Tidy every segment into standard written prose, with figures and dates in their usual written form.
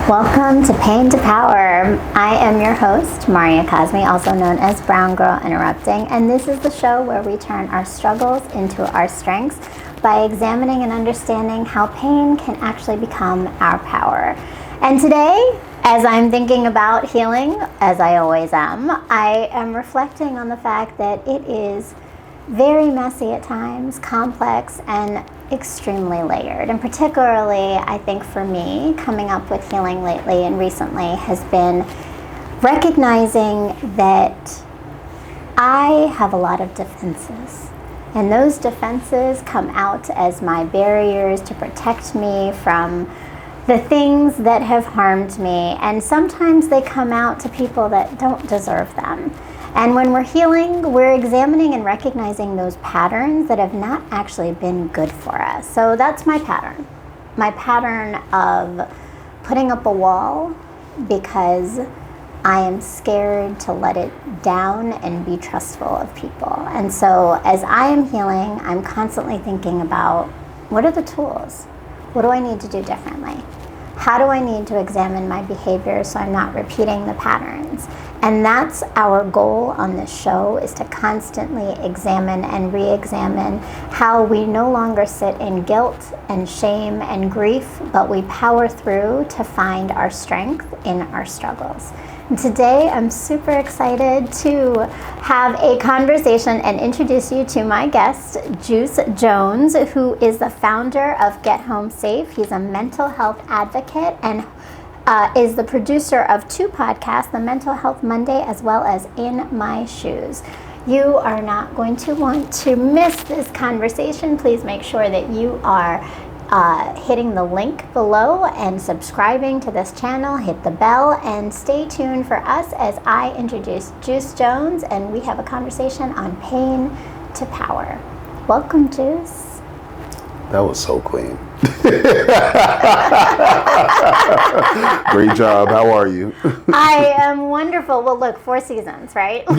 Welcome to Pain to Power. I am your host, Maria Cosme, also known as Brown Girl Interrupting, and this is the show where we turn our struggles into our strengths by examining and understanding how pain can actually become our power. And today, as I'm thinking about healing, as I always am, I am reflecting on the fact that it is very messy at times, complex, and extremely layered. And particularly, I think for me, coming up with healing lately and recently has been recognizing that I have a lot of defenses. And those defenses come out as my barriers to protect me from the things that have harmed me. And sometimes they come out to people that don't deserve them. And when we're healing, we're examining and recognizing those patterns that have not actually been good for us. So that's my pattern. My pattern of putting up a wall because I am scared to let it down and be trustful of people. And so as I am healing, I'm constantly thinking about, what are the tools? What do I need to do differently? How do I need to examine my behavior so I'm not repeating the patterns? And that's our goal on this show, is to constantly examine and re-examine how we no longer sit in guilt and shame and grief, but we power through to find our strength in our struggles. And today, I'm super excited to have a conversation and introduce you to my guest, Juice Jones, who is the founder of Get Home Safe. He's a mental health advocate and is the producer of two podcasts, The Mental Health Monday as well as In My Shoes. You are not going to want to miss this conversation. Please make sure that you are hitting the link below and subscribing to this channel. Hit the bell and stay tuned for us as I introduce Juice Jones and we have a conversation on pain to power. Welcome, Juice. That was so clean. Great job. How are you? I am wonderful. Well, look, 4 seasons, right? But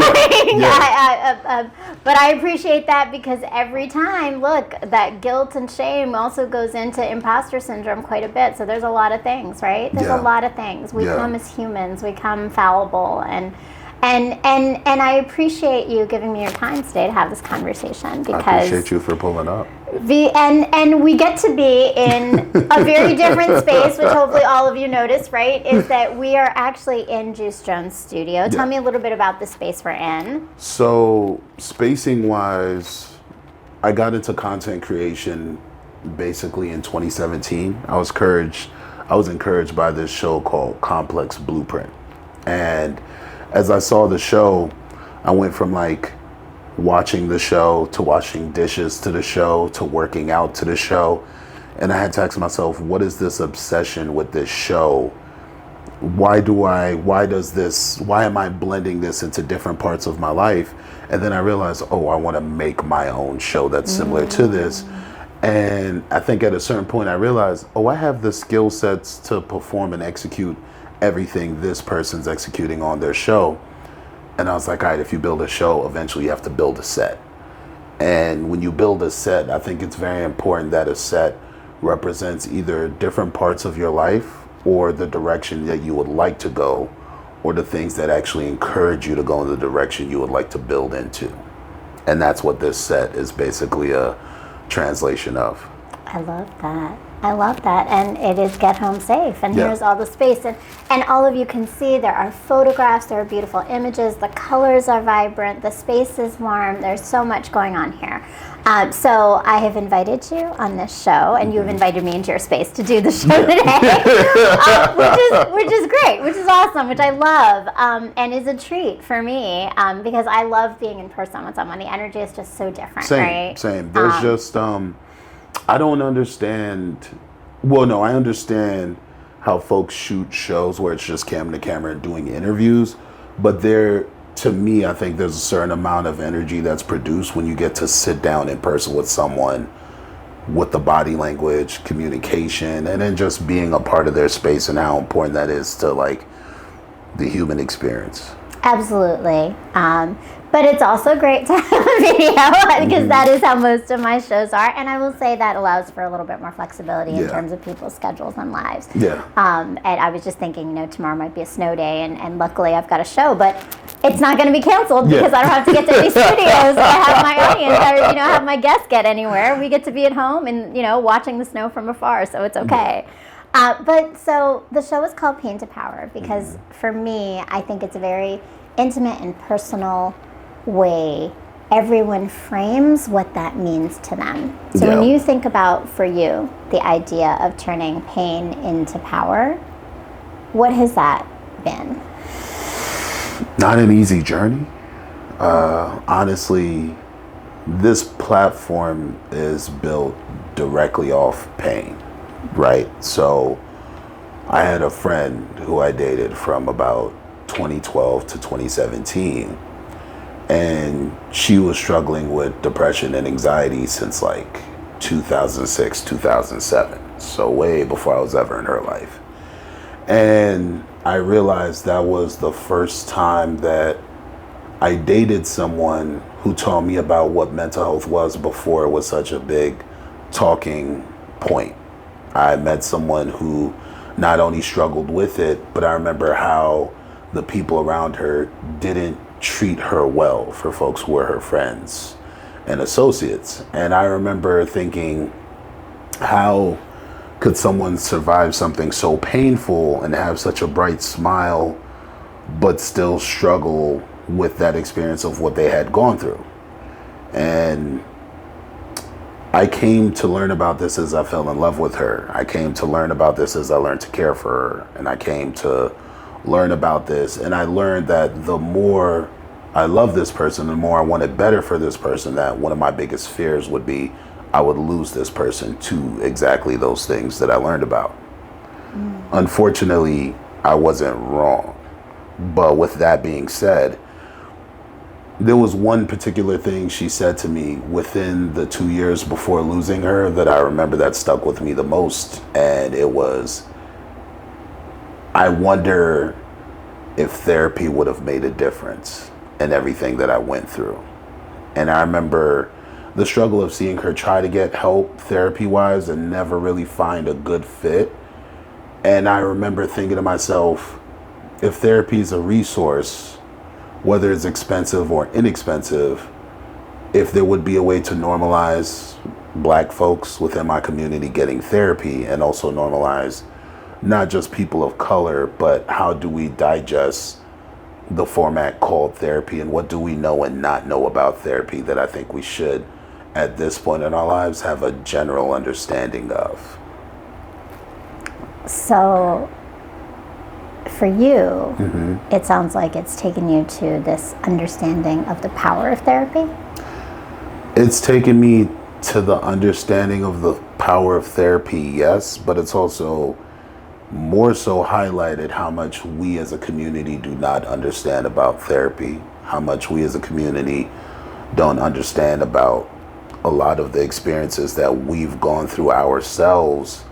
I appreciate that because every time, look, that guilt and shame also goes into imposter syndrome quite a bit. So there's a lot of things, right? There's a lot of things. We come as humans. We come fallible, and I appreciate you giving me your time today to have this conversation because I appreciate you for pulling up. And we get to be in a very different space, which hopefully all of you notice, right? Is that we are actually in Juice Jones' studio. Tell me a little bit about the space we're in. So, spacing wise, I got into content creation basically in 2017. I was encouraged by this show called Complex Blueprint. And as I saw the show, I went from like watching the show to washing dishes to the show to working out to the show. And I had to ask myself, what is this obsession with this show? Why am I blending this into different parts of my life? And then I realized, I want to make my own show that's similar to this. And I think at a certain point I realized, I have the skill sets to perform and execute everything this person's executing on their show. And I was like, all right, if you build a show, eventually you have to build a set. And when you build a set, I think it's very important that a set represents either different parts of your life or the direction that you would like to go, or the things that actually encourage you to go in the direction you would like to build into. And that's what this set is basically a translation of. I love that. And it is Get Home Safe. And here's all the space. And all of you can see there are photographs, there are beautiful images, the colors are vibrant, the space is warm, there's so much going on here. So I have invited you on this show, and you've invited me into your space to do the show today, which is great, which is awesome, which I love, and is a treat for me because I love being in person with someone. The energy is just so different, right? Same. There's just... I don't understand. Well, no, I understand how folks shoot shows where it's just camera to camera and doing interviews. But to me, I think there's a certain amount of energy that's produced when you get to sit down in person with someone, with the body language, communication, and then just being a part of their space and how important that is to like the human experience. Absolutely. But it's also great to have a video because that is how most of my shows are. And I will say that allows for a little bit more flexibility in terms of people's schedules and lives. Yeah. And I was just thinking, tomorrow might be a snow day, and luckily I've got a show, but it's not going to be canceled because I don't have to get to any studios to have my audience or, have my guests get anywhere. We get to be at home and, watching the snow from afar, so it's okay. But so the show is called Pain to Power because for me, I think it's a very intimate and personal way everyone frames what that means to them. So when you think about, for you, the idea of turning pain into power, what has that been? Not an easy journey. Honestly, this platform is built directly off pain, right? So I had a friend who I dated from about 2012 to 2017. And she was struggling with depression and anxiety since like 2006, 2007. So way before I was ever in her life. And I realized that was the first time that I dated someone who taught me about what mental health was before it was such a big talking point. I met someone who not only struggled with it, but I remember how the people around her didn't treat her well for folks who were her friends and associates. And I remember thinking, how could someone survive something so painful and have such a bright smile, but still struggle with that experience of what they had gone through? And I came to learn about this as I fell in love with her. I came to learn about this as I learned to care for her. And I came to learn about this, and I learned that the more I love this person, the more I wanted better for this person, that one of my biggest fears would be I would lose this person to exactly those things that I learned about. Unfortunately, I wasn't wrong. But with that being said, there was one particular thing she said to me within the 2 years before losing her that I remember that stuck with me the most, and it was, I wonder if therapy would have made a difference in everything that I went through. And I remember the struggle of seeing her try to get help therapy-wise and never really find a good fit. And I remember thinking to myself, if therapy is a resource, whether it's expensive or inexpensive, if there would be a way to normalize Black folks within my community getting therapy and also normalize not just people of color, but how do we digest the format called therapy, and what do we know and not know about therapy that I think we should, at this point in our lives, have a general understanding of. So for you, it sounds like it's taken you to this understanding of the power of therapy. It's taken me to the understanding of the power of therapy, yes, but it's also more so highlighted how much we as a community do not understand about therapy, how much we as a community don't understand about a lot of the experiences that we've gone through ourselves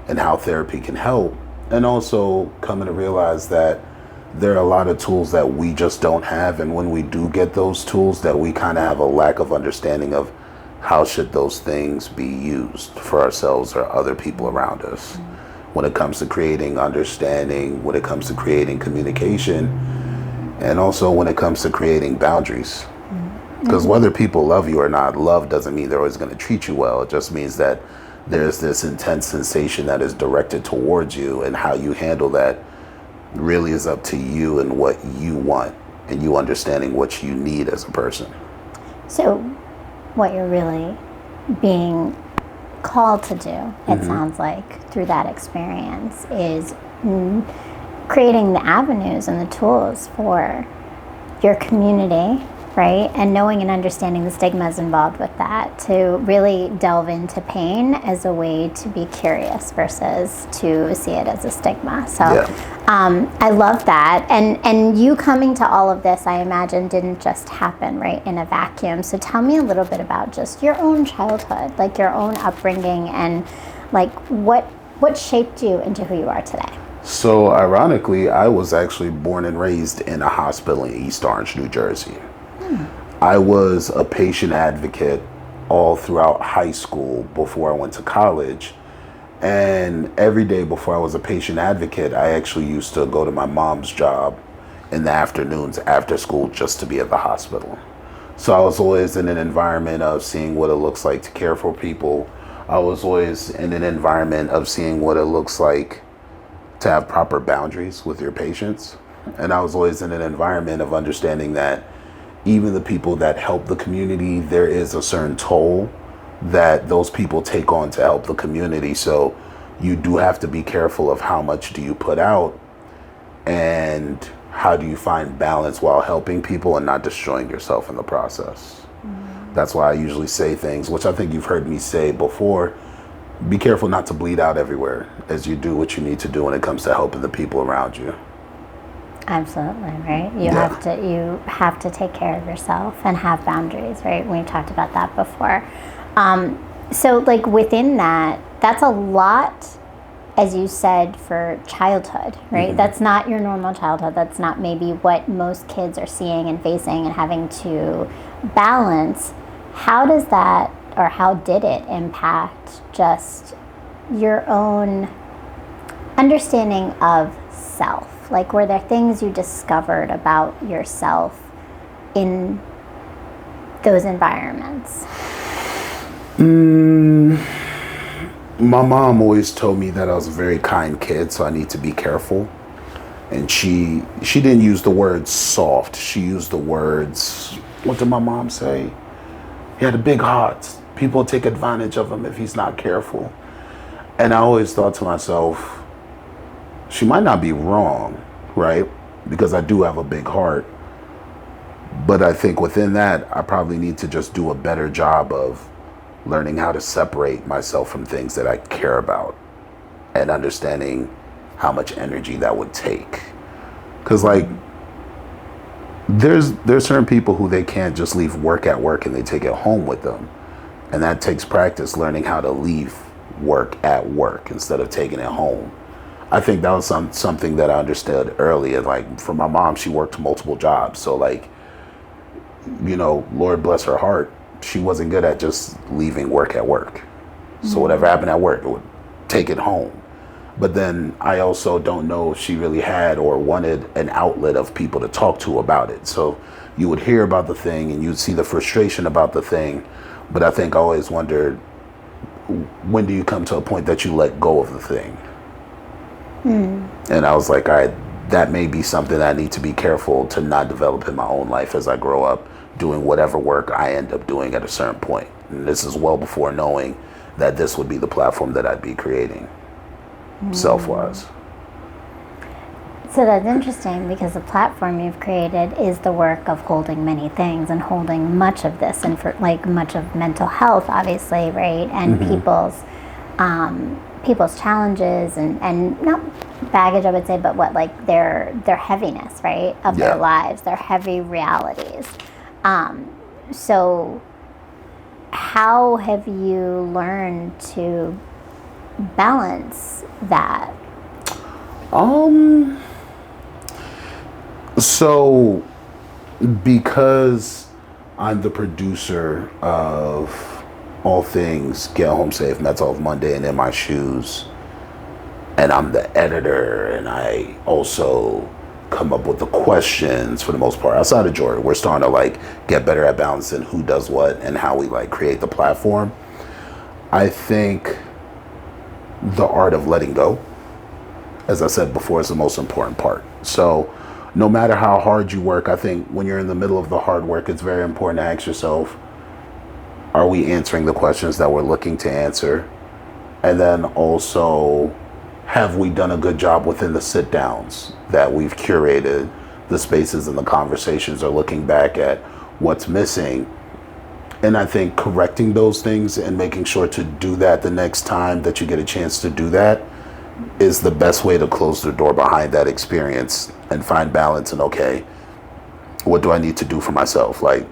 and how therapy can help. And also coming to realize that there are a lot of tools that we just don't have, and when we do get those tools, that we kind of have a lack of understanding of how should those things be used for ourselves or other people around us. When it comes to creating understanding, when it comes to creating communication, and also when it comes to creating boundaries. Because whether people love you or not, love doesn't mean they're always going to treat you well. It just means that there's this intense sensation that is directed towards you, and how you handle that really is up to you and what you want, and you understanding what you need as a person. So what you're really being called to do, it sounds like, through that experience is creating the avenues and the tools for your community, right? And knowing and understanding the stigmas involved with that, to really delve into pain as a way to be curious versus to see it as a stigma. So I love that. And you coming to all of this, I imagine, didn't just happen, right, in a vacuum. So tell me a little bit about just your own childhood, like your own upbringing, and like what shaped you into who you are today. So ironically, I was actually born and raised in a hospital in East Orange, New Jersey. I was a patient advocate all throughout high school before I went to college. And every day before I was a patient advocate, I actually used to go to my mom's job in the afternoons after school just to be at the hospital. So I was always in an environment of seeing what it looks like to care for people. I was always in an environment of seeing what it looks like to have proper boundaries with your patients. And I was always in an environment of understanding that even the people that help the community, there is a certain toll that those people take on to help the community. So you do have to be careful of how much do you put out and how do you find balance while helping people and not destroying yourself in the process. That's why I usually say things, which I think you've heard me say before. Be careful not to bleed out everywhere as you do what you need to do when it comes to helping the people around you. Absolutely, right? You have to take care of yourself and have boundaries, right? We've talked about that before. So like within that, that's a lot, as you said, for childhood, right? That's not your normal childhood. That's not maybe what most kids are seeing and facing and having to balance. How does that, or how did it impact just your own understanding of self? Like, were there things you discovered about yourself in those environments? My mom always told me that I was a very kind kid, so I need to be careful. And she didn't use the word soft. She used the words, what did my mom say? He had a big heart. People take advantage of him if he's not careful. And I always thought to myself, she might not be wrong, right? Because I do have a big heart. But I think within that, I probably need to just do a better job of learning how to separate myself from things that I care about and understanding how much energy that would take. Because like, there's certain people who they can't just leave work at work and they take it home with them. And that takes practice, learning how to leave work at work instead of taking it home. I think that was something that I understood earlier. Like for my mom, she worked multiple jobs. So like, you know, Lord bless her heart, she wasn't good at just leaving work at work. So whatever happened at work, it would take it home. But then I also don't know if she really had or wanted an outlet of people to talk to about it. So you would hear about the thing and you'd see the frustration about the thing. But I think I always wondered, when do you come to a point that you let go of the thing? And I was like, all right, that may be something I need to be careful to not develop in my own life as I grow up, doing whatever work I end up doing at a certain point. And this is well before knowing that this would be the platform that I'd be creating, self-wise. So that's interesting, because the platform you've created is the work of holding many things and holding much of this, and for like much of mental health, obviously, right? And people's challenges and not baggage, I would say, but what, like their heaviness, right, of their lives, their heavy realities. So how have you learned to balance that? So because I'm the producer of all things Get Home Safe, Mental Health Monday, and In My Shoes, and I'm the editor, and I also come up with the questions for the most part outside of Jordan. We're starting to like get better at balancing who does what and how we like create the platform. I think the art of letting go, as I said before, is the most important part. So no matter how hard you work, I think when you're in the middle of the hard work, it's very important to ask yourself, are we answering the questions that we're looking to answer? And then also, have we done a good job within the sit downs that we've curated? The spaces and the conversations are looking back at what's missing. And I think correcting those things and making sure to do that the next time that you get a chance to do that is the best way to close the door behind that experience and find balance. And okay, what do I need to do for myself? Like,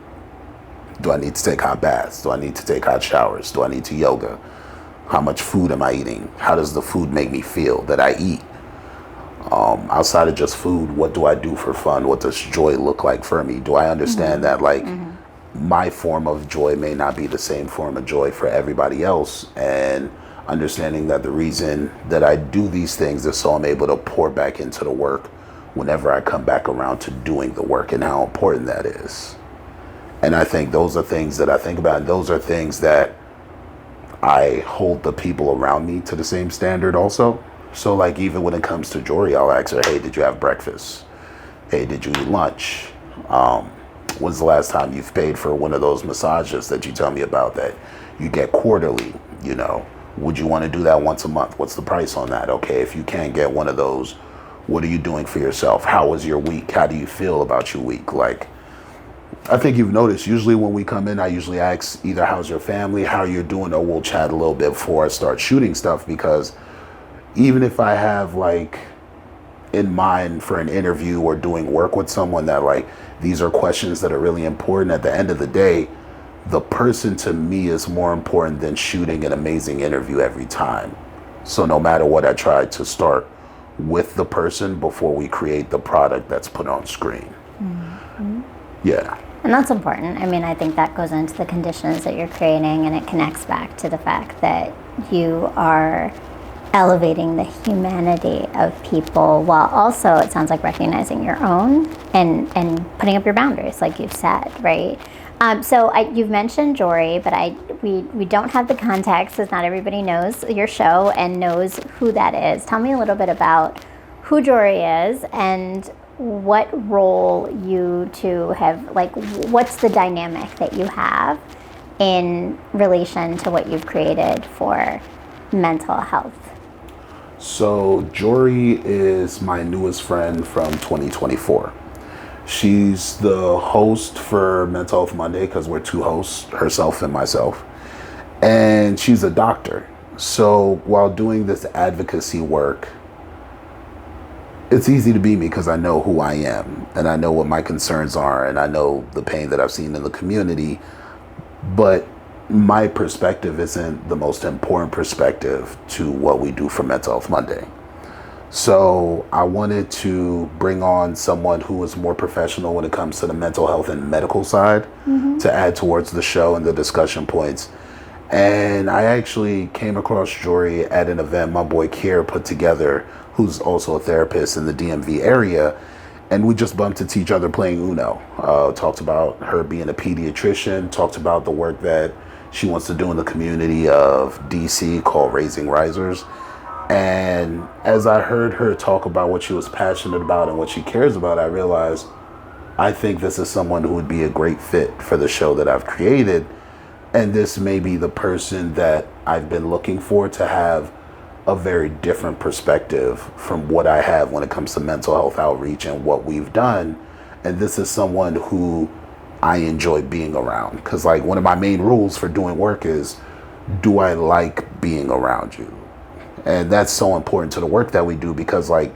do I need to take hot baths? Do I need to take hot showers? Do I need to yoga? How much food am I eating? How does the food make me feel that I eat? Outside of just food, what do I do for fun? What does joy look like for me? Do I understand that like my form of joy may not be the same form of joy for everybody else, and understanding that the reason that I do these things is so I'm able to pour back into the work whenever I come back around to doing the work, and how important that is. And I think those are things that I think about, and those are things that I hold the people around me to the same standard also. So like, even when it comes to Jory, I'll ask her, hey, did you have breakfast? Hey, did you eat lunch? When's the last time you've paid for one of those massages that you tell me about that you get quarterly? You know, would you want to do that once a month? What's the price on that? Okay, if you can't get one of those, what are you doing for yourself? How was your week? How do you feel about your week? Like, I think you've noticed, usually when we come in, I usually ask either how's your family, how you're doing, or we'll chat a little bit before I start shooting stuff, because even if I have like in mind for an interview or doing work with someone that like, these are questions that are really important, at the end of the day, the person to me is more important than shooting an amazing interview every time. So no matter what, I try to start with the person before we create the product that's put on screen. Mm-hmm. Yeah. And that's important. I mean, I think that goes into the conditions that you're creating, and it connects back to the fact that you are elevating the humanity of people, while also, it sounds like, recognizing your own and putting up your boundaries, like you've said, right? So you've mentioned Jory, but we don't have the context, because not everybody knows your show and knows who that is. Tell me a little bit about who Jory is and what role you two have, like, what's the dynamic that you have in relation to what you've created for mental health? So Jory is my newest friend from 2024. She's the host for Mental Health Monday, because we're two hosts, herself and myself. And she's a doctor. So while doing this advocacy work, it's easy to be me, because I know who I am and I know what my concerns are, and I know the pain that I've seen in the community. But my perspective isn't the most important perspective to what we do for Mental Health Monday. So I wanted to bring on someone who is more professional when it comes to the mental health and medical side, to add towards the show and the discussion points. And I actually came across Jory at an event my boy Kier put together, who's also a therapist in the DMV area. And we just bumped into each other playing Uno. Talked about her being a pediatrician, talked about the work that she wants to do in the community of DC called Raising Risers. And as I heard her talk about what she was passionate about and what she cares about, I realized I think this is someone who would be a great fit for the show that I've created. And this may be the person that I've been looking for to have a very different perspective from what I have when it comes to mental health outreach and what we've done. And this is someone who I enjoy being around, because like, one of my main rules for doing work is, do I like being around you? And that's so important to the work that we do, because like,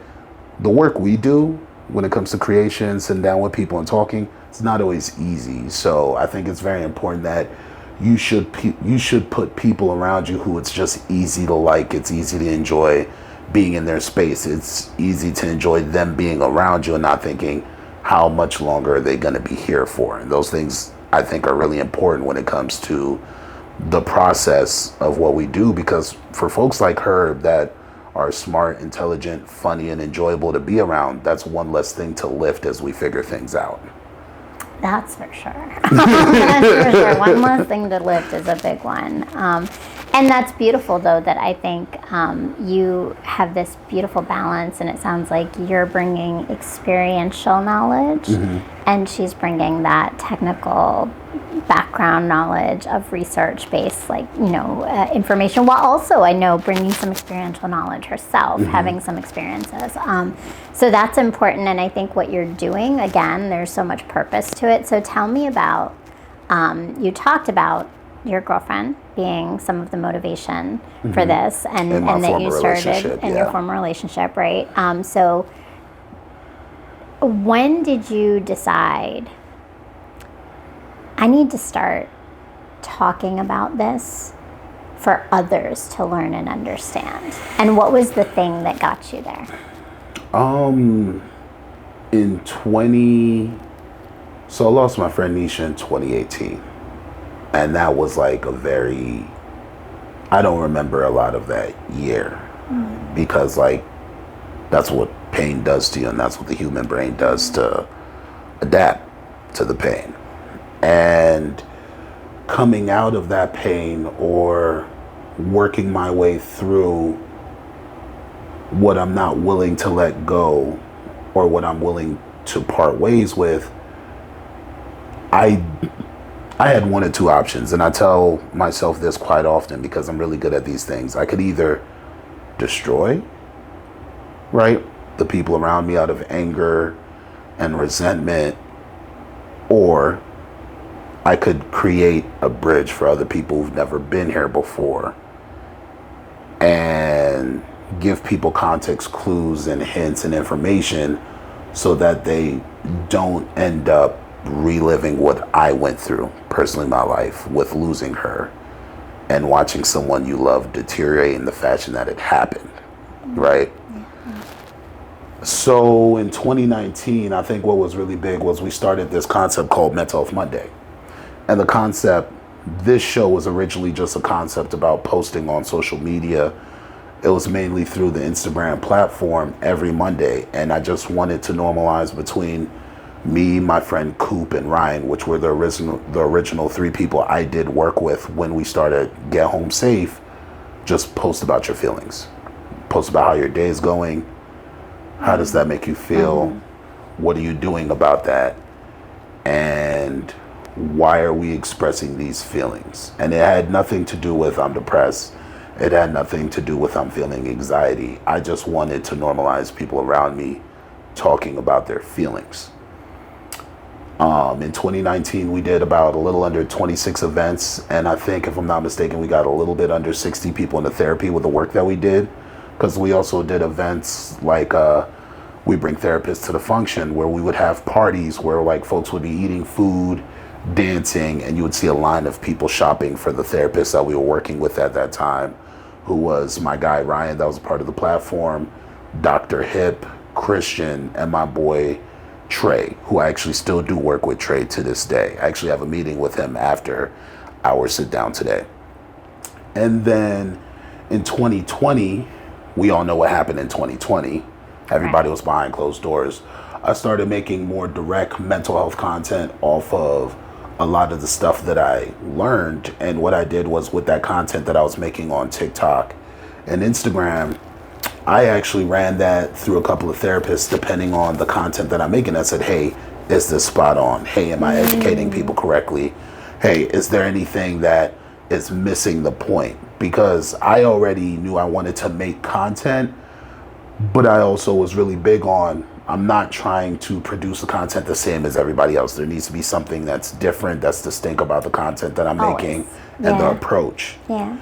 the work we do when it comes to creation, sitting down with people and talking, it's not always easy. So I think it's very important that you should put people around you who it's just easy to like, it's easy to enjoy being in their space. It's easy to enjoy them being around you and not thinking, how much longer are they going to be here for? And those things I think are really important when it comes to the process of what we do, because for folks like her that are smart, intelligent, funny, and enjoyable to be around, that's one less thing to lift as we figure things out. That's for sure. That's for sure. One less thing to lift is a big one. And that's beautiful, though, that I think you have this beautiful balance, and it sounds like you're bringing experiential knowledge, and she's bringing that technical background knowledge of research-based, like, information, while also, I know, bringing some experiential knowledge herself, having some experiences. So that's important, and I think what you're doing, again, there's so much purpose to it. So tell me about, you talked about your girlfriend being some of the motivation for this, and that you started in your former relationship, right? So when did you decide, I need to start talking about this for others to learn and understand? And what was the thing that got you there? In 2016, So I lost my friend Nisha in 2018. And that was like I don't remember a lot of that year. Because like, that's what pain does to you, and that's what the human brain does to adapt to the pain. And coming out of that pain, or working my way through what I'm not willing to let go, or what I'm willing to part ways with, I had one or two options, and I tell myself this quite often because I'm really good at these things. I could either destroy, right, the people around me out of anger and resentment, or I could create a bridge for other people who've never been here before and give people context clues and hints and information so that they don't end up reliving what I went through personally in my life with losing her and watching someone you love deteriorate in the fashion that it happened, right? So in 2019, I think what was really big was we started this concept called Mental Health Monday. And the concept, this show was originally just a concept about posting on social media. It was mainly through the Instagram platform every Monday. And I just wanted to normalize between me, my friend Coop, and Ryan, which were the original three people I did work with when we started Get Home Safe. Just post about your feelings. Post about how your day is going. How does that make you feel? What are you doing about that? And why are we expressing these feelings? And it had nothing to do with I'm depressed. It had nothing to do with I'm feeling anxiety. I just wanted to normalize people around me talking about their feelings. In 2019, we did about a little under 26 events. And I think, if I'm not mistaken, we got a little bit under 60 people into therapy with the work that we did. Because we also did events like we bring therapists to the function, where we would have parties where like folks would be eating food, dancing, and you would see a line of people shopping for the therapist that we were working with at that time, who was my guy Ryan, that was a part of the platform, Dr. Hip, Christian, and my boy Trey, who I actually still do work with Trey to this day. I actually have a meeting with him after our sit down today. And then in 2020, we all know what happened in 2020. Everybody was behind closed doors. I started making more direct mental health content off of a lot of the stuff that I learned. And what I did was, with that content that I was making on TikTok and Instagram, I actually ran that through a couple of therapists depending on the content that I'm making. I said, hey, is this spot on? Hey, am I educating people correctly? Hey, is there anything that is missing the point? Because I already knew I wanted to make content, but I also was really big on, I'm not trying to produce the content the same as everybody else. There needs to be something that's different, that's distinct about the content that I'm making and the approach. Yeah.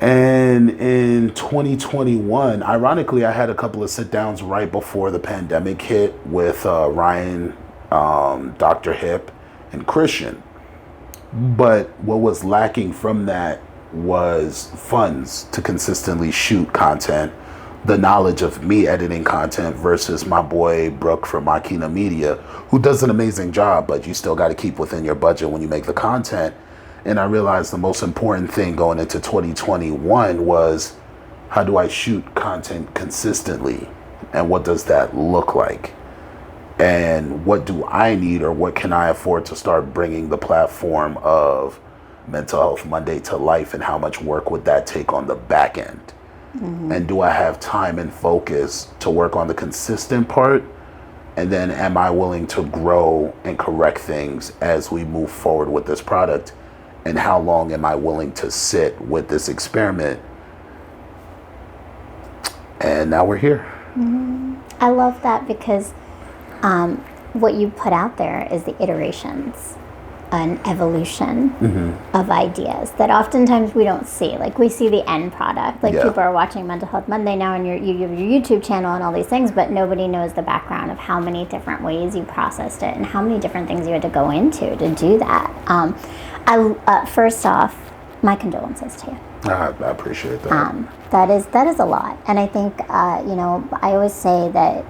And in 2021, ironically, I had a couple of sit downs right before the pandemic hit with Ryan, Dr. Hip, and Christian. But what was lacking from that was funds to consistently shoot content, the knowledge of me editing content versus my boy Brooke from Makina Media, who does an amazing job, but you still got to keep within your budget when you make the content. And I realized the most important thing going into 2021 was, how do I shoot content consistently? And what does that look like? And what do I need, or what can I afford to start bringing the platform of Mental Health Monday to life, and how much work would that take on the back end? And do I have time and focus to work on the consistent part? And then am I willing to grow and correct things as we move forward with this product? And how long am I willing to sit with this experiment? And now we're here. I love that, because what you put out there is the iterations, an evolution of ideas that oftentimes we don't see. Like, we see the end product. Like, people are watching Mental Health Monday now, and you have your YouTube channel and all these things, but nobody knows the background of how many different ways you processed it and how many different things you had to go into to do that. First off, my condolences to you. I appreciate that. That is a lot. And I think, I always say that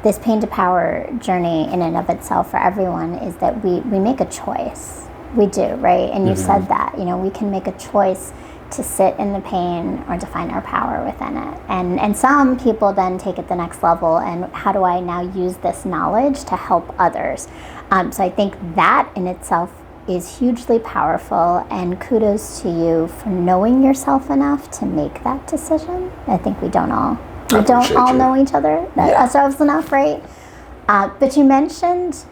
this pain to power journey in and of itself for everyone is that we make a choice. We do, right? And you said that, we can make a choice to sit in the pain or to find our power within it. And some people then take it the next level, and how do I now use this knowledge to help others? So I think that in itself is hugely powerful, and kudos to you for knowing yourself enough to make that decision. I think we don't all know each other, ourselves enough, right? But you mentioned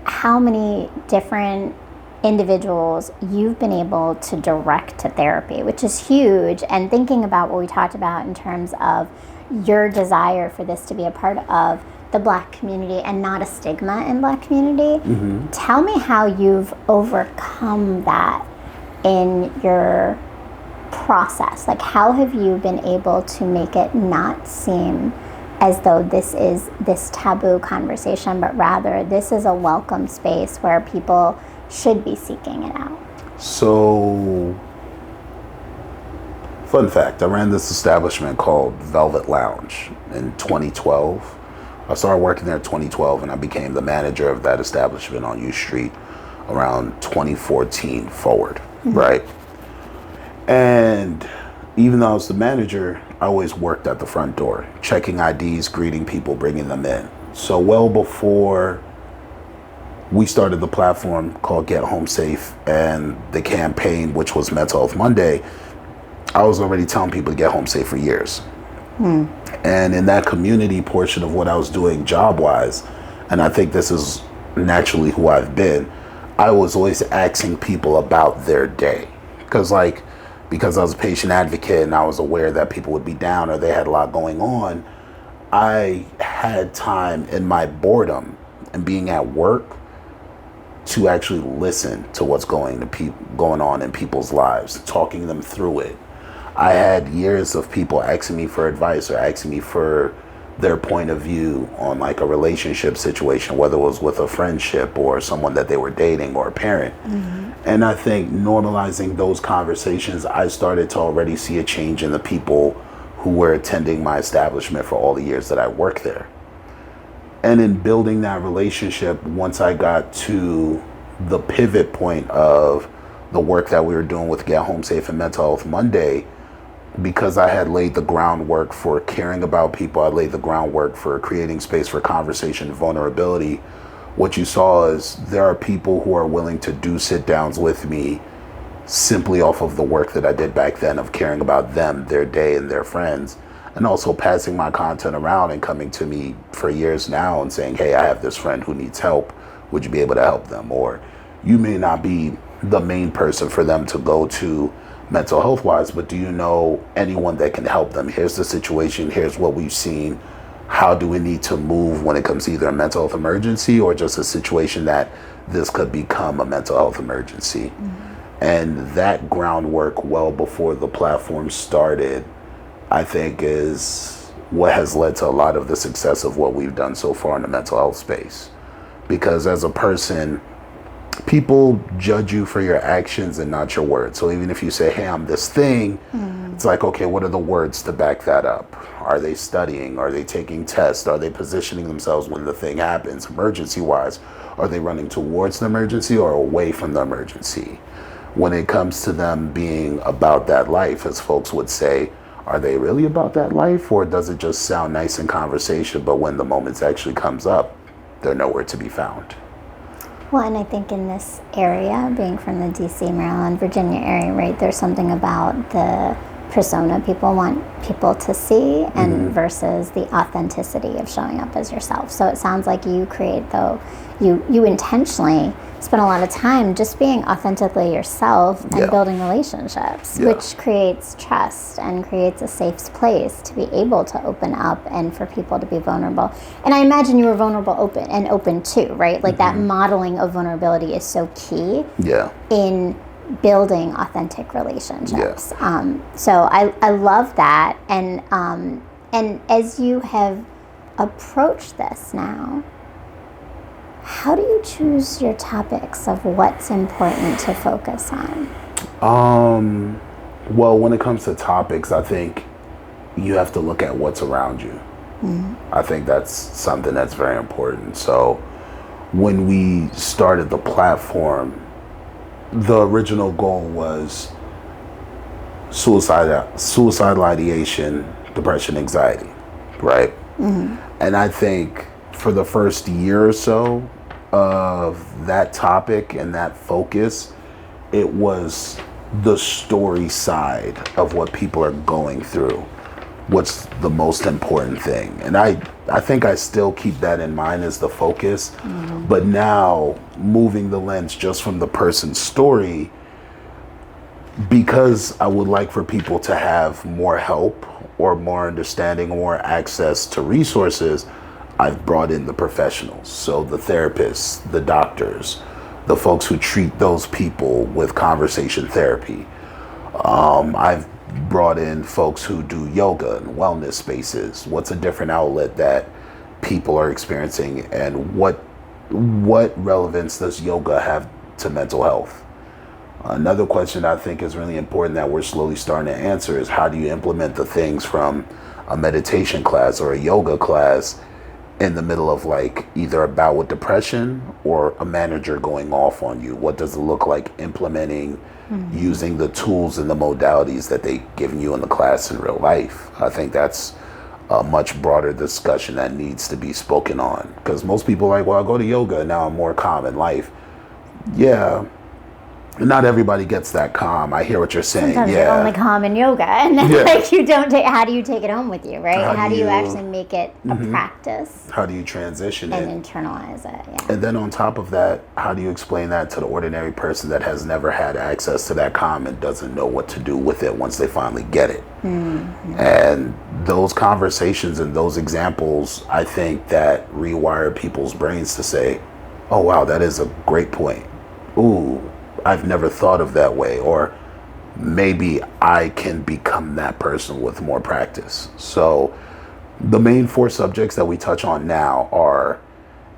how many different individuals you've been able to direct to therapy, which is huge. And thinking about what we talked about in terms of your desire for this to be a part of the Black community and not a stigma in Black community, tell me how you've overcome that in your process. Like, how have you been able to make it not seem as though this is this taboo conversation, but rather this is a welcome space where people should be seeking it out? So, fun fact, I ran this establishment called Velvet Lounge in 2012. I started working there in 2012, and I became the manager of that establishment on U Street around 2014 forward, right? And even though I was the manager, I always worked at the front door, checking IDs, greeting people, bringing them in. So well before we started the platform called Get Home Safe and the campaign, which was Mental Health Monday, I was already telling people to get home safe for years. And in that community portion of what I was doing job-wise, and I think this is naturally who I've been, I was always asking people about their day. Because I was a patient advocate and I was aware that people would be down or they had a lot going on, I had time in my boredom and being at work to actually listen to what's going on in people's lives, talking them through it. I had years of people asking me for advice or asking me for their point of view on like a relationship situation, whether it was with a friendship or someone that they were dating or a parent. And I think normalizing those conversations, I started to already see a change in the people who were attending my establishment for all the years that I worked there. And in building that relationship, once I got to the pivot point of the work that we were doing with Get Home Safe and Mental Health Monday, because I had laid the groundwork for caring about people, I laid the groundwork for creating space for conversation and vulnerability. What you saw is there are people who are willing to do sit downs with me simply off of the work that I did back then of caring about them, their day, and their friends, and also passing my content around and coming to me for years now and saying, hey, I have this friend who needs help. Would you be able to help them? Or you may not be the main person for them to go to mental health wise, but do you know anyone that can help them? Here's the situation. Here's what we've seen. How do we need to move when it comes to either a mental health emergency or just a situation that this could become a mental health emergency? And that groundwork well before the platform started, I think, is what has led to a lot of the success of what we've done so far in the mental health space. Because as a person, people judge you for your actions and not your words. So even if you say, hey, I'm this thing, it's like, okay, what are the words to back that up? Are they studying? Are they taking tests? Are they positioning themselves when the thing happens, emergency-wise? Are they running towards the emergency or away from the emergency? When it comes to them being about that life, as folks would say, are they really about that life, or does it just sound nice in conversation, but when the moment actually comes up, they're nowhere to be found? Well, and I think in this area, being from the DC, Maryland, Virginia area, right, there's something about the persona people want people to see and versus the authenticity of showing up as yourself. So it sounds like you you intentionally spend a lot of time just being authentically yourself and building relationships, which creates trust and creates a safe place to be able to open up and for people to be vulnerable. And I imagine you were vulnerable, open too, right? Like that modeling of vulnerability is so key in building authentic relationships. So I love that. And as you have approached this now, how do you choose your topics of what's important to focus on? Well, when it comes to topics, I think you have to look at what's around you. I think that's something that's very important. So when we started the platform, the original goal was suicidal ideation, depression, anxiety, right? And I think for the first year or so of that topic and that focus, it was the story side of what people are going through. What's the most important thing? And I think I still keep that in mind as the focus, but now moving the lens just from the person's story, because I would like for people to have more help or more understanding, more access to resources, I've brought in the professionals. So the therapists, the doctors, the folks who treat those people with conversation therapy. I've brought in folks who do yoga and wellness spaces. What's a different outlet that people are experiencing, and what relevance does yoga have to mental health? Another question I think is really important that we're slowly starting to answer is, how do you implement the things from a meditation class or a yoga class in the middle of like either a bout with depression or a manager going off on you? What does it look like implementing using the tools and the modalities that they've given you in the class in real life? I think that's a much broader discussion that needs to be spoken on, because most people are like, well, I go to yoga and now I'm more calm in life. Yeah. Not everybody gets that calm. I hear what you're saying. Sometimes you're only calm in yoga, and then like you don't take. How do you take it home with you, right? How do you actually make it a practice? How do you transition and it? Internalize it? Yeah. And then on top of that, how do you explain that to the ordinary person that has never had access to that calm and doesn't know what to do with it once they finally get it? And those conversations and those examples, I think that rewire people's brains to say, "Oh wow, that is a great point. Ooh, I've never thought of that way," or maybe I can become that person with more practice. So the main 4 subjects that we touch on now are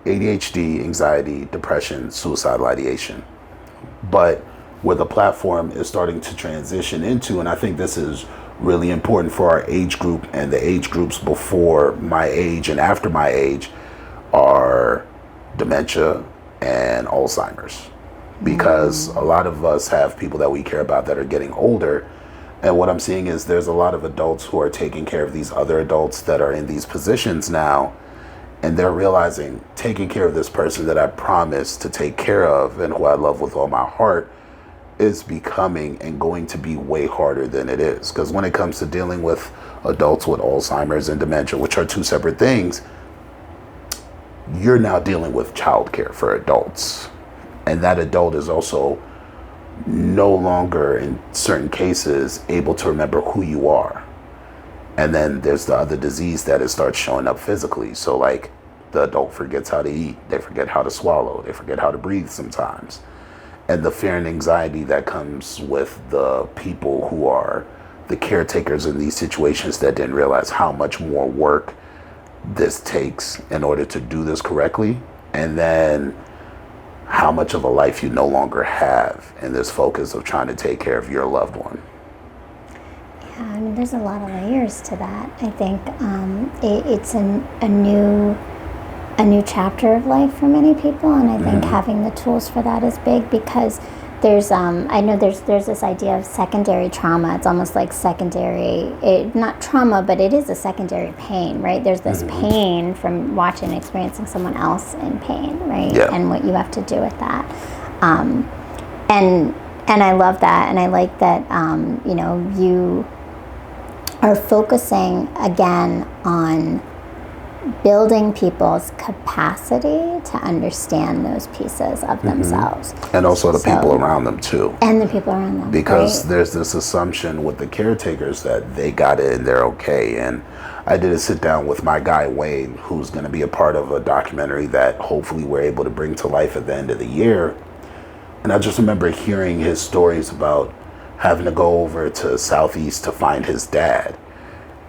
ADHD, anxiety, depression, suicidal ideation. But where the platform is starting to transition into, and I think this is really important for our age group and the age groups before my age and after my age, are dementia and Alzheimer's. Because a lot of us have people that we care about that are getting older. And what I'm seeing is there's a lot of adults who are taking care of these other adults that are in these positions now. And they're realizing taking care of this person that I promised to take care of and who I love with all my heart is becoming and going to be way harder than it is. Because when it comes to dealing with adults with Alzheimer's and dementia, which are 2 separate things, you're now dealing with childcare for adults. And that adult is also no longer, in certain cases, able to remember who you are. And then there's the other disease that it starts showing up physically. So like the adult forgets how to eat, they forget how to swallow, they forget how to breathe sometimes. And the fear and anxiety that comes with the people who are the caretakers in these situations that didn't realize how much more work this takes in order to do this correctly. And then how much of a life you no longer have in this focus of trying to take care of your loved one. Yeah, I mean, there's a lot of layers to that. I think it's a new chapter of life for many people, and I think having the tools for that is big, because there's I know there's this idea of secondary trauma. It's almost like not trauma, but it is a secondary pain, right? There's this pain from watching and experiencing someone else in pain, right? Yeah. And what you have to do with that. And I love that, and I like that you are focusing again on building people's capacity to understand those pieces of themselves. And also the people around them too. And the people around them. Because there's this assumption with the caretakers that they got it and they're okay. And I did a sit down with my guy Wayne, who's going to be a part of a documentary that hopefully we're able to bring to life at the end of the year. And I just remember hearing his stories about having to go over to Southeast to find his dad,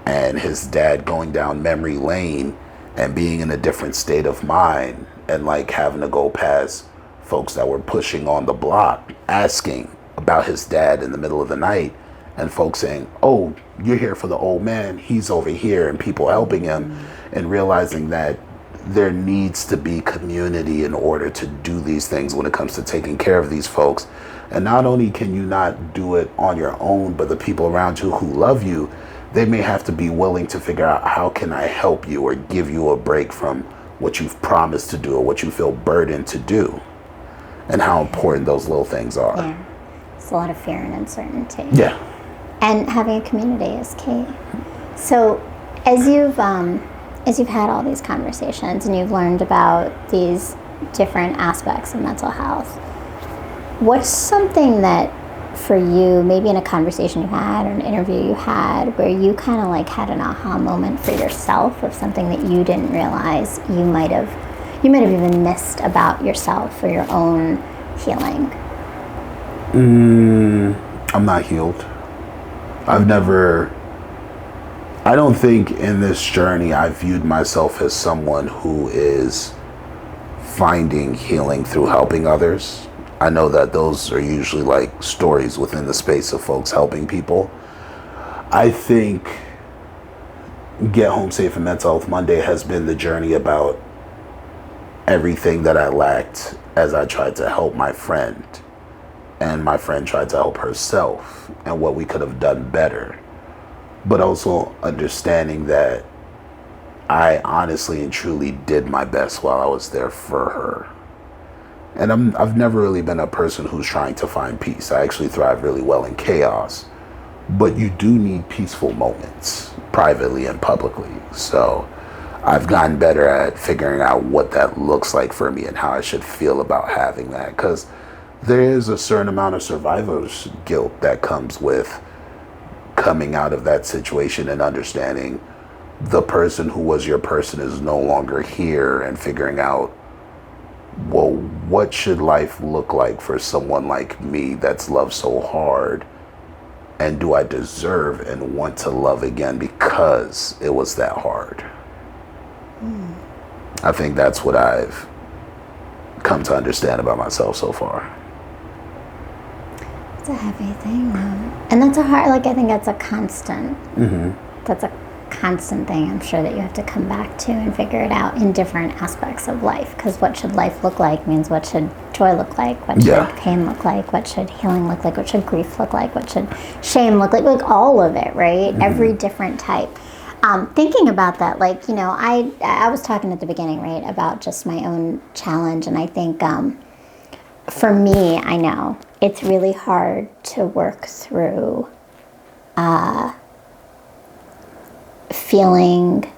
and his dad going down memory lane and being in a different state of mind, and like having to go past folks that were pushing on the block asking about his dad in the middle of the night, and folks saying, oh, you're here for the old man, he's over here, and people helping him, and realizing that there needs to be community in order to do these things when it comes to taking care of these folks. And not only can you not do it on your own, but the people around you who love you, they may have to be willing to figure out, how can I help you or give you a break from what you've promised to do or what you feel burdened to do, and how important those little things are. Yeah. It's a lot of fear and uncertainty. Yeah. And having a community is key. So as you've had all these conversations and you've learned about these different aspects of mental health, what's something that for you, maybe in a conversation you had or an interview you had, where you kind of like had an aha moment for yourself of something that you didn't realize you might have even missed about yourself or your own healing? I'm not healed. I don't think in this journey I viewed myself as someone who is finding healing through helping others. I know that those are usually like stories within the space of folks helping people. I think Get Home Safe and Mental Health Monday has been the journey about everything that I lacked as I tried to help my friend, and my friend tried to help herself, and what we could have done better. But also understanding that I honestly and truly did my best while I was there for her. And I've never really been a person who's trying to find peace. I actually thrive really well in chaos. But you do need peaceful moments, privately and publicly. So I've gotten better at figuring out what that looks like for me and how I should feel about having that. Because there is a certain amount of survivor's guilt that comes with coming out of that situation and understanding the person who was your person is no longer here, and figuring out, well, what should life look like for someone like me that's loved so hard, and do I deserve and want to love again because it was that hard? I think that's what I've come to understand about myself so far. It's a heavy thing, though. And that's a hard, like, I think that's a constant. That's a constant thing, I'm sure, that you have to come back to and figure it out in different aspects of life. Because what should life look like means what should joy look like, what should pain look like, what should healing look like, what should grief look like, what should shame look like all of it, right? Every different type. Thinking about that, like, you know, I was talking at the beginning, right, about just my own challenge, and I think for me, I know it's really hard to work through feeling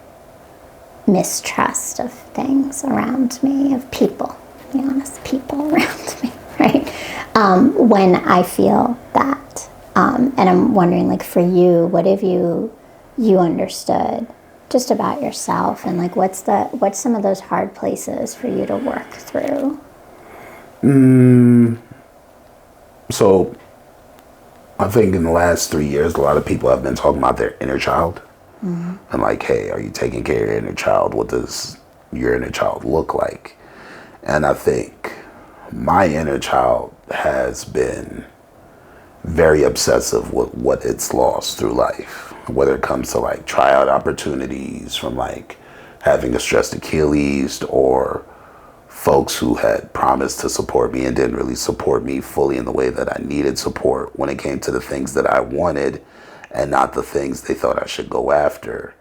mistrust of things around me, of people, to be honest, people around me, right? When I feel that. And I'm wondering, like, for you, what have you understood just about yourself, and like what's some of those hard places for you to work through? So I think in the last 3 years, a lot of people have been talking about their inner child. And like, hey, are you taking care of your inner child? What does your inner child look like? And I think my inner child has been very obsessive with what it's lost through life, whether it comes to like tryout opportunities from like having a stressed Achilles, or folks who had promised to support me and didn't really support me fully in the way that I needed support when it came to the things that I wanted and not the things they thought I should go after.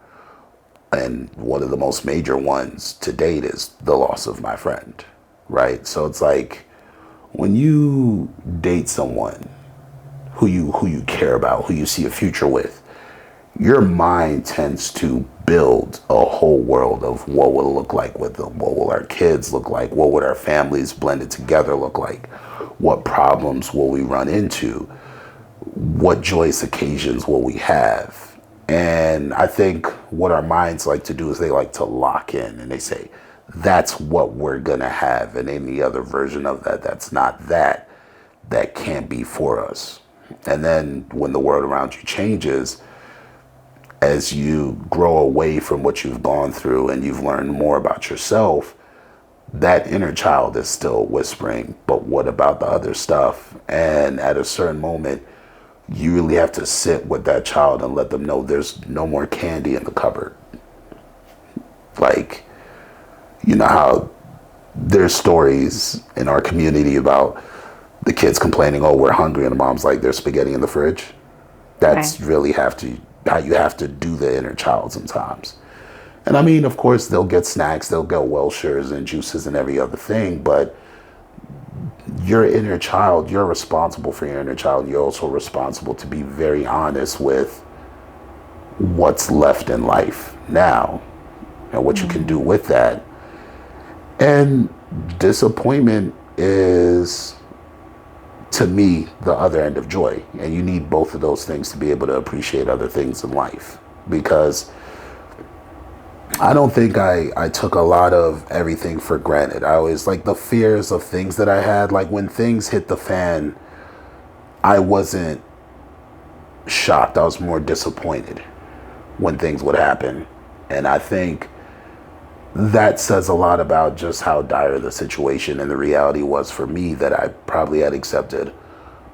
And one of the most major ones to date is the loss of my friend, right? So it's like, when you date someone who you care about, who you see a future with, your mind tends to build a whole world of what will it look like with them. What will our kids look like? What would our families blended together look like? What problems will we run into? What joyous occasions will we have? And I think what our minds like to do is they like to lock in, and they say, that's what we're gonna have, and any other version of that that's not that can't be for us. And then when the world around you changes, as you grow away from what you've gone through and you've learned more about yourself, that inner child is still whispering, but what about the other stuff? And at a certain moment, you really have to sit with that child and let them know there's no more candy in the cupboard. Like, you know how there's stories in our community about the kids complaining, oh, we're hungry, and the mom's like, there's spaghetti in the fridge. That's Right. really how you have to do the inner child sometimes. And I mean, of course, they'll get snacks, they'll get Welchers and juices and every other thing, but your inner child, you're responsible for your inner child. You're also responsible to be very honest with what's left in life now and what you can do with that. And disappointment is, to me, the other end of joy. And you need both of those things to be able to appreciate other things in life. Because I don't think I took a lot of everything for granted. I always, like, the fears of things that I had, like when things hit the fan, I wasn't shocked. I was more disappointed when things would happen. And I think that says a lot about just how dire the situation and the reality was for me that I probably had accepted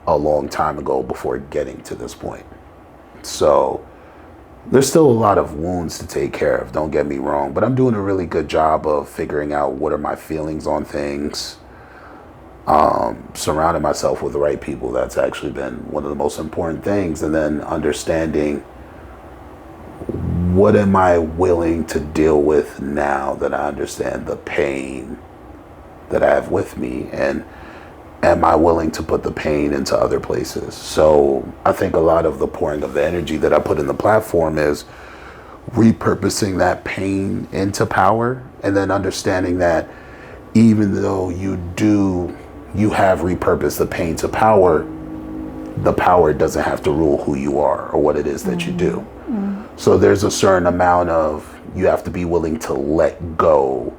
a long time ago before getting to this point. So there's still a lot of wounds to take care of, don't get me wrong, but I'm doing a really good job of figuring out what are my feelings on things, surrounding myself with the right people. That's actually been one of the most important things. And then understanding, what am I willing to deal with now that I understand the pain that I have with me, and am I willing to put the pain into other places? So I think a lot of the pouring of the energy that I put in the platform is repurposing that pain into power, and then understanding that even though you have repurposed the pain to power, the power doesn't have to rule who you are or what it is that you do. So there's a certain amount of, you have to be willing to let go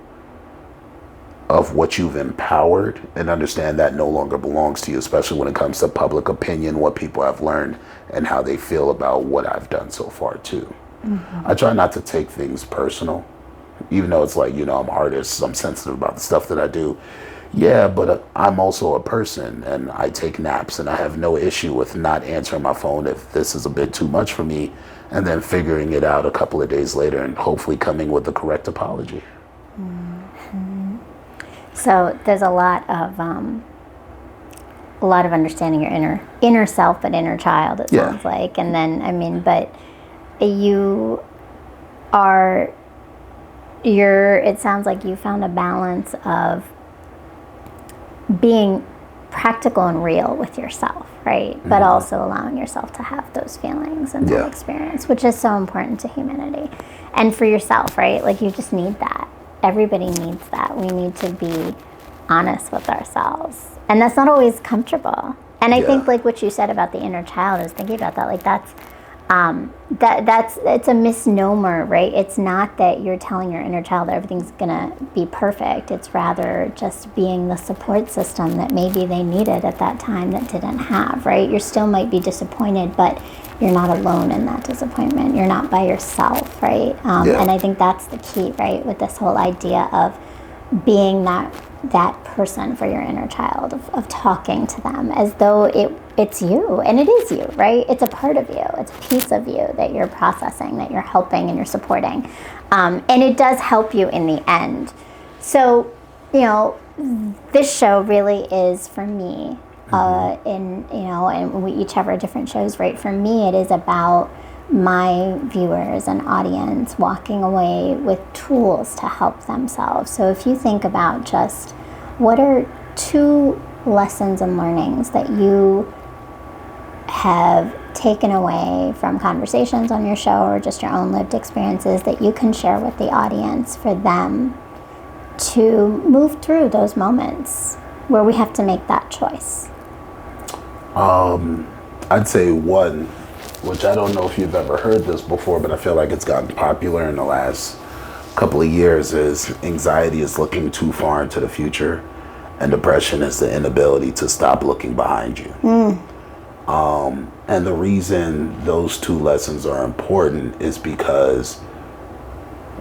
of what you've empowered and understand that no longer belongs to you, especially when it comes to public opinion, what people have learned and how they feel about what I've done so far too. I try not to take things personal, even though it's like, I'm an artist, I'm sensitive about the stuff that I do. Yeah, but I'm also a person, and I take naps, and I have no issue with not answering my phone if this is a bit too much for me, and then figuring it out a couple of days later and hopefully coming with the correct apology. So there's a lot of understanding your inner self, but inner child, it sounds like. And then, but it sounds like you found a balance of being practical and real with yourself, right? But also allowing yourself to have those feelings and that experience, which is so important to humanity. And for yourself, right? Like, you just need that. Everybody needs that. We need to be honest with ourselves. And that's not always comfortable. And I think, like, what you said about the inner child, I was thinking about that. Like, it's a misnomer, right? It's not that you're telling your inner child that everything's gonna be perfect. It's rather just being the support system that maybe they needed at that time that didn't have, right? You still might be disappointed, but you're not alone in that disappointment. You're not by yourself, right? And I think that's the key, right? With this whole idea of being that person for your inner child, of talking to them as though it's you, and it is you, right? It's a part of you. It's a piece of you that you're processing, that you're helping and you're supporting. And it does help you in the end. So, this show really is, for me, and we each have our different shows, right? For me, it is about my viewers and audience walking away with tools to help themselves. So if you think about just what are 2 lessons and learnings that you have taken away from conversations on your show or just your own lived experiences that you can share with the audience for them to move through those moments where we have to make that choice? I'd say one, which I don't know if you've ever heard this before, but I feel like it's gotten popular in the last couple of years, is anxiety is looking too far into the future, and depression is the inability to stop looking behind you. And the reason those 2 lessons are important is because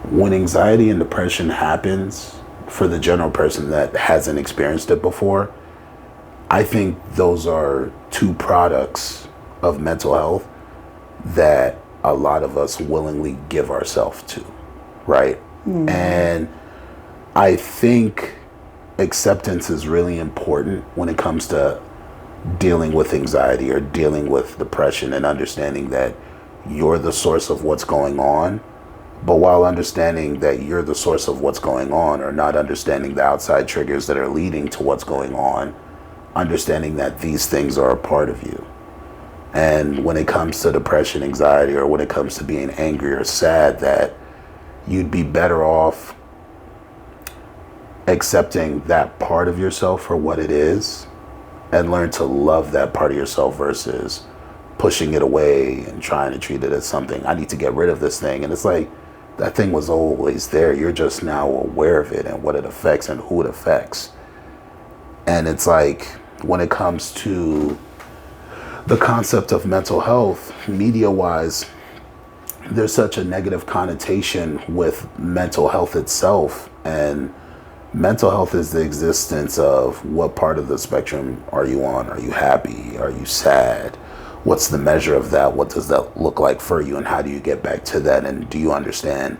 when anxiety and depression happens, for the general person that hasn't experienced it before, I think those are 2 products of mental health that a lot of us willingly give ourselves to, right? And I think acceptance is really important when it comes to dealing with anxiety or dealing with depression, and understanding that you're the source of what's going on. But while understanding that you're the source of what's going on, or not understanding the outside triggers that are leading to what's going on, understanding that these things are a part of you. And when it comes to depression, anxiety, or when it comes to being angry or sad, that you'd be better off accepting that part of yourself for what it is and learn to love that part of yourself versus pushing it away and trying to treat it as something, I need to get rid of this thing. And it's like, that thing was always there. You're just now aware of it and what it affects and who it affects. And it's like, when it comes to the concept of mental health, media-wise, there's such a negative connotation with mental health itself. And mental health is the existence of what part of the spectrum are you on? Are you happy? Are you sad? What's the measure of that? What does that look like for you? And how do you get back to that? And do you understand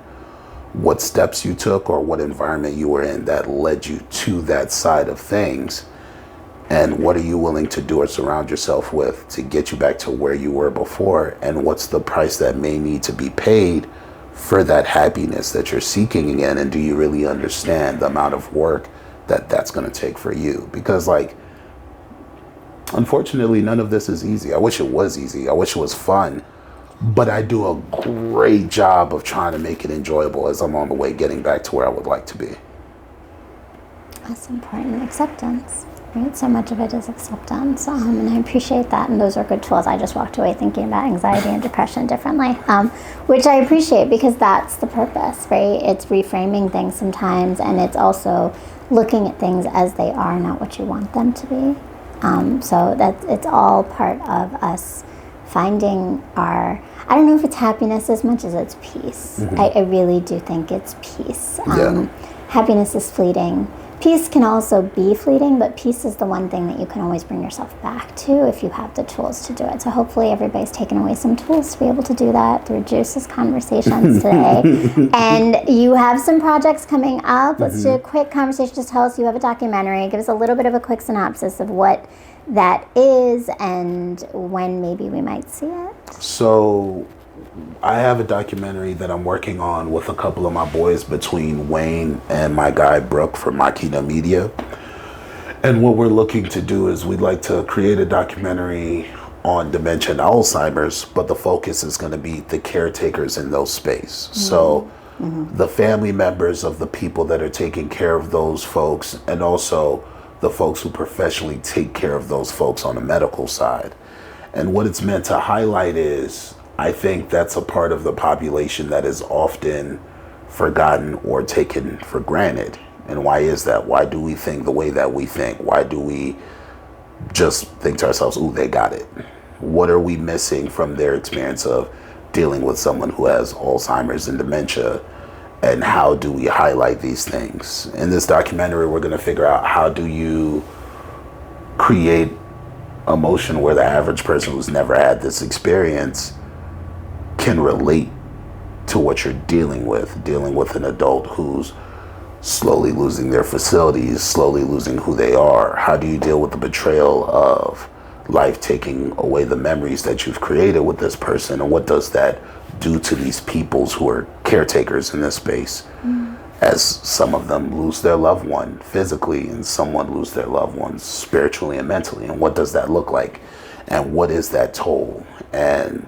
what steps you took or what environment you were in that led you to that side of things? And what are you willing to do or surround yourself with to get you back to where you were before? And what's the price that may need to be paid for that happiness that you're seeking again? And do you really understand the amount of work that that's going to take for you? Because, like, unfortunately, none of this is easy. I wish it was easy. I wish it was fun. But I do a great job of trying to make it enjoyable as I'm on the way getting back to where I would like to be. That's important. Acceptance. Right? So much of it is acceptance, and I appreciate that, and those are good tools. I just walked away thinking about anxiety and depression differently, which I appreciate, because that's the purpose, right? It's reframing things sometimes, and it's also looking at things as they are, not what you want them to be. So that it's all part of us finding our, I don't know if it's happiness as much as it's peace. I really do think it's peace. Happiness is fleeting. Peace can also be fleeting, but peace is the one thing that you can always bring yourself back to if you have the tools to do it. So hopefully everybody's taken away some tools to be able to do that through Juice's conversations today. And you have some projects coming up. Let's do a quick conversation. Just tell us, you have a documentary. Give us a little bit of a quick synopsis of what that is and when maybe we might see it. So I have a documentary that I'm working on with a couple of my boys, between Wayne and my guy Brooke from Makina Media. And what we're looking to do is we'd like to create a documentary on dementia and Alzheimer's, but the focus is going to be the caretakers in those space. So the family members of the people that are taking care of those folks, and also the folks who professionally take care of those folks on the medical side. And what it's meant to highlight is, I think that's a part of the population that is often forgotten or taken for granted. And why is that? Why do we think the way that we think? Why do we just think to ourselves, ooh, they got it? What are we missing from their experience of dealing with someone who has Alzheimer's and dementia? And how do we highlight these things? In this documentary, we're going to figure out, how do you create emotion where the average person who's never had this experience can relate to what you're dealing with an adult who's slowly losing their facilities, slowly losing who they are. How do you deal with the betrayal of life taking away the memories that you've created with this person? And what does that do to these peoples who are caretakers in this space, as some of them lose their loved one physically and someone lose their loved ones spiritually and mentally? And what does that look like? And what is that toll? And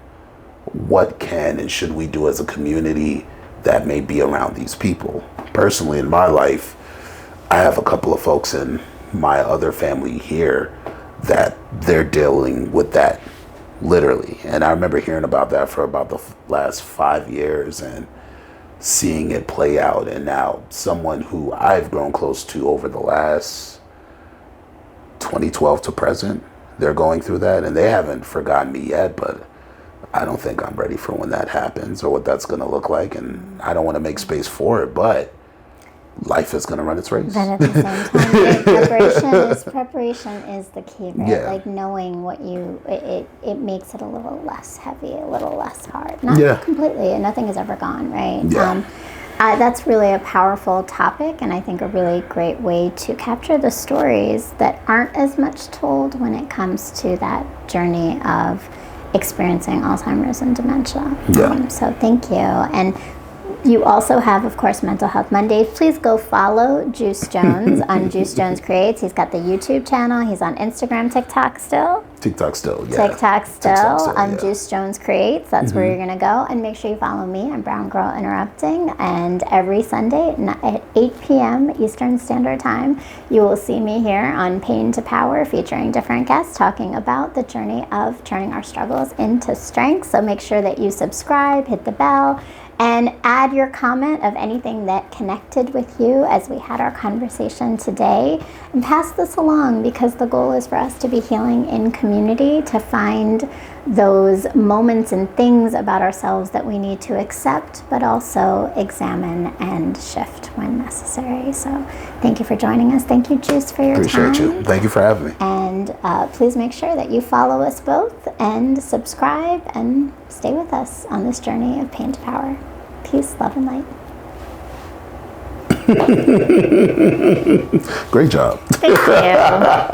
what can and should we do as a community that may be around these people? Personally, in my life, I have a couple of folks in my other family here that they're dealing with that, literally. And I remember hearing about that for about the last 5 years and seeing it play out. And now someone who I've grown close to over the last 2012 to present, they're going through that, and they haven't forgotten me yet, but I don't think I'm ready for when that happens or what that's going to look like. And I don't want to make space for it, but life is going to run its race. But at the same time, preparation is the key, right? Yeah. Like knowing what it makes it a little less heavy, a little less hard. Not completely, and nothing is ever gone, right? Yeah. That's really a powerful topic, and I think a really great way to capture the stories that aren't as much told when it comes to that journey of experiencing Alzheimer's and dementia. Yeah. So thank you. And you also have, of course, Mental Health Mondays. Please go follow Juice Jones on Juice Jones Creates. He's got the YouTube channel. He's on Instagram, TikTok still. TikTok still, yeah. TikTok still. Yeah. Juice Jones Creates. That's where you're going to go. And make sure you follow me. I'm Brown Girl Interrupting. And every Sunday at 8 p.m. Eastern Standard Time, you will see me here on Pain to Power, featuring different guests talking about the journey of turning our struggles into strength. So make sure that you subscribe, hit the bell, and add your comment of anything that connected with you as we had our conversation today. And pass this along, because the goal is for us to be healing in community, to find those moments and things about ourselves that we need to accept, but also examine and shift when necessary. So thank you for joining us. Thank you, Juice, for your time. Appreciate you. Thank you for having me. And please make sure that you follow us both and subscribe and stay with us on this journey of Pain to Power. Peace, love, and light. Great job. Thank you.